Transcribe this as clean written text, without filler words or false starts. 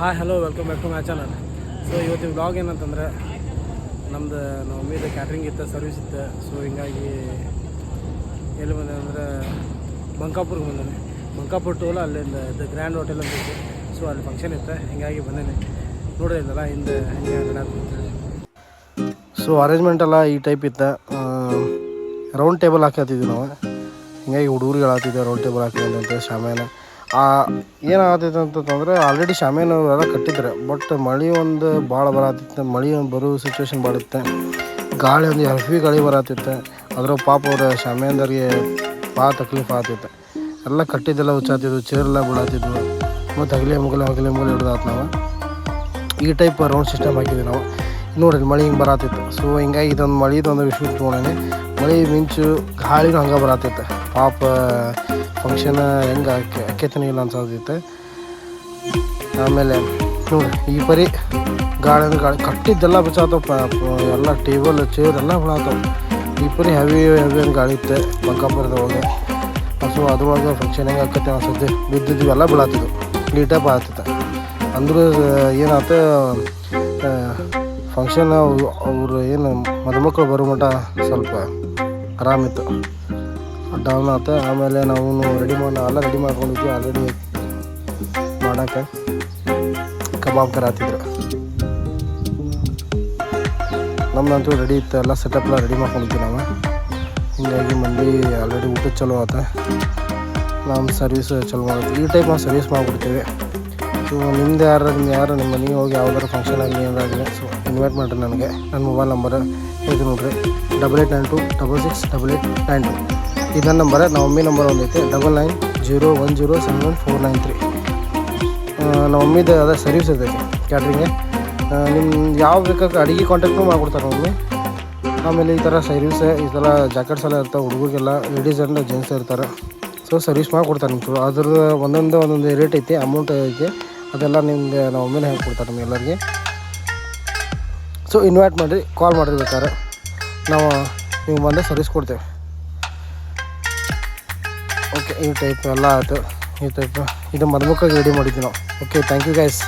Hi hello welcome back to my channel. So ಇವತ್ತಿನ blog ಏನಂತಂದರೆ ನಮ್ಮದು ನಾವು ಮೀದ ಕ್ಯಾಟ್ರಿಂಗ್ ಇತ್ತು, ಸರ್ವಿಸ್ ಇತ್ತು. ಸೊ ಹಿಂಗಾಗಿ ಎಲ್ಲಿ ಬಂದೆ ಅಂದರೆ ಬಂಕಾಪುರ್ಗೆ ಬಂದೇನೆ. ಬಂಕಾಪುರ ಟೋಲ ಅಲ್ಲಿಂದ ದ ಗ್ರ್ಯಾಂಡ್ ಹೋಟೆಲ್ ಅಂತ ಇತ್ತು. ಸೊ ಅಲ್ಲಿ ಫಂಕ್ಷನ್ ಇತ್ತು, ಹಿಂಗಾಗಿ ಬಂದೇನೆ. ನೋಡ್ರಿ ಇಲ್ಲಲ್ಲ ಹಿಂದೆ ಹಂಗೆ ಅಂತೇಳಿ. ಸೊ ಅರೇಂಜ್ಮೆಂಟ್ ಎಲ್ಲ ಈ ಟೈಪ್ ಇತ್ತು. ರೌಂಡ್ ಟೇಬಲ್ ಹಾಕತ್ತಿದ್ವಿ ನಾವು. ಹಿಂಗಾಗಿ ಹುಡುಗರಿಗೆ ಹೇಳತ್ತಿದ್ದೆ ರೌಂಡ್ ಟೇಬಲ್ ಹಾಕಿದಂತೆ ಶಾಮಿಯಾನ. ಏನಾಗತ್ತೈತೆ ಅಂತಂದರೆ ಆಲ್ರೆಡಿ ಶಾಮಿಯಾನ ಎಲ್ಲ ಕಟ್ಟಿದ್ರೆ, ಬಟ್ ಮಳೆ ಒಂದು ಭಾಳ ಬರತ್ತಿತ್ತು. ಮಳೆ ಬರೋ ಸಿಚುವೇಶನ್ ಭಾಳ ಇತ್ತು. ಗಾಳಿ ಒಂದು ಹೆವಿ ಗಾಳಿ ಬರತ್ತಿತ್ತು. ಅದ್ರ ಪಾಪ ಅವ್ರ ಶಾಮಿಯಾನದವ್ರಿಗೆ ಭಾಳ ತಕ್ಲೀಫ್ ಆಗ್ತಿತ್ತು. ಎಲ್ಲ ಕಟ್ಟಿದ್ದೆಲ್ಲ ಹುಚ್ಚಾತಿದ್ವು, ಚೇರೆಲ್ಲ ಬೀಳತ್ತಿದ್ವು. ಮತ್ತು ಹಗಲೇ ಮುಗಲೆ ಹಿಡ್ದಾತು. ನಾವು ಈ ಟೈಪ್ ರೌಂಡ್ ಸಿಸ್ಟಮ್ ಹಾಕಿದ್ವಿ ನಾವು. ನೋಡಿರಿ ಮಳೆ ಹಿಂಗೆ ಬರತ್ತಿತ್ತು. ಸೊ ಹಿಂಗಾಗಿ ಇದೊಂದು ಮಳೆದೊಂದು ವಿಷಯ ತೊಗೊಂಡೇನೆ. ಮಳೆ ಮಿಂಚು ಗಾಳಿನೂ ಹಂಗೆ ಬರತ್ತಿತ್ತು. ಪಾಪ ಫಂಕ್ಷನ್ ಹೆಂಗೆ ಅಕ್ಕೇತನ ಇಲ್ಲ ಅನ್ಸೋದಿತ್ತು. ಆಮೇಲೆ ನೋಡಿ ಈ ಪರಿ ಗಾಳಿ ಅಂದ್ರೆ ಗಾಳಿ ಕಟ್ಟಿದ್ದೆಲ್ಲ ಬಿಚ್ಚಾತವ. ಎಲ್ಲ ಟೇಬಲ್ ಚೇರ್ ಎಲ್ಲ ಬಿಡಾತವ. ಈ ಪರಿ ಹೆವಿ ಗಾಳಿ ಇತ್ತು ಬಂಕಾಪುರದೊಳಗೆ. ಸೊ ಅದ್ರೊಳಗೆ ಫಂಕ್ಷನ್ ಹೆಂಗೆ ಆಕತ್ತೆ ಅನ್ಸುತ್ತೆ, ಬಿದ್ದಿದ್ವಿ ಎಲ್ಲ ಬೀಳತ್ತಿದ್ವು. ಈ ಟೈಪ್ ಆಗ್ತಿತ್ತು. ಅಂದರೂ ಏನಾಯ್ತು, ಫಂಕ್ಷನ್ ಅವರು ಏನು ಮದುಮಕ್ಕಳು ಬರೋ ಮಟ್ಟ ಸ್ವಲ್ಪ ಆರಾಮಿತ್ತು, ಡೌನ್ ಆಯ್ತು. ಆಮೇಲೆ ನಾವು ರೆಡಿ ಮಾಡ್ಕೊಂಡಿದ್ವಿ. ಆಲ್ರೆಡಿ ಮಾಡೋಕ್ಕೆ ಕಬಾಬ್ ಕರಾತಿದ್ರು. ನಮ್ಮದಂತೂ ರೆಡಿ ಇತ್ತು, ಎಲ್ಲ ಸೆಟಪ್ ಎಲ್ಲ ರೆಡಿ ಮಾಡ್ಕೊಂಡಿದ್ವಿ ನಾವು. ಹೀಗಾಗಿ ಮಂದಿ ಆಲ್ರೆಡಿ ಊಟ ಚಲೋ ಆಯ್ತು. ನಮ್ಮ ಸರ್ವಿಸ್ ಚಲೋ ಮಾಡೋದು ಈ ಟೈಪ್ ನಾವು ಸರ್ವಿಸ್ ಮಾಡಿಬಿಡ್ತೀವಿ. ಸೊ ನಿಮ್ದು ಯಾರು ನಿಮ್ಮ ಮನೆಗೆ ಹೋಗಿ ಯಾವ್ದಾರು ಫಂಕ್ಷನ್ ಆಗಲಿ ಏನಾಗಲಿ, ಸೊ ಇನ್ವೈಟ್ ಮಾಡಿರಿ ನನಗೆ. ನನ್ನ ಮೊಬೈಲ್ ನಂಬರ್ ಇದು ನೋಡಿರಿ, 8892668892. ಇದು ನನ್ನ ನಂಬರ್. ನಮ್ಮ ಮಮ್ಮಿ ನಂಬರ್ ಒಂದೈತೆ 9901071493. ನಮ್ಮ ಮಮ್ಮಿದು ಅದೇ ಸರ್ವಿಸ್ ಇರ್ತೈತೆ ಕ್ಯಾಟ್ರಿಂಗ್ಗೆ. ನಿಮ್ಮ ಯಾವ ಬೇಕಾದ್ರೆ ಅಡುಗೆ ಕಾಂಟ್ಯಾಕ್ಟು ಮಾಡಿಕೊಡ್ತಾರೆ ಮಮ್ಮಿ. ಆಮೇಲೆ ಈ ಥರ ಸರ್ವಿಸ್, ಈ ಥರ ಜಾಕೆಟ್ಸ್ ಎಲ್ಲ ಇರ್ತಾವೆ ಹುಡುಗರಿಗೆಲ್ಲ, ಲೇಡೀಸ್ ಆ್ಯಂಡ್ ಜೆಂಟ್ಸ್ ಇರ್ತಾರೆ. ಸೊ ಸರ್ವಿಸ್ ಮಾಡಿಕೊಡ್ತಾರೆ ನಿಮ್ಗೆ. ಅದ್ರದ್ದು ಒಂದೊಂದು ರೇಟ್ ಐತಿ, ಅಮೌಂಟ್ ಐತಿ. ಅದೆಲ್ಲ ನಿಮ್ಗೆ ನಮ್ಮ ಮಮ್ಮಿನೇ ಹೇಳ್ಕೊಡ್ತಾರೆ ನಿಮ್ಗೆಲ್ಲರಿಗೆ. ಸೊ ಇನ್ವೈಟ್ ಮಾಡಿರಿ, ಕಾಲ್ ಮಾಡಿರಿ ಬೇಕಾದ್ರೆ. ನಾವು ನೀವು ಬಂದು ಸರ್ವಿಸ್ ಕೊಡ್ತೇವೆ. ಓಕೆ, ಈ ಟೈಪ್ ಎಲ್ಲ ಆಯಿತು. ಈ ಟೈಪ್ ಇದು ಮದುಮಕ್ಕಳಿಗೆ ರೆಡಿ ಮಾಡಿದ್ವಿ ನಾವು. Okay, thank you guys.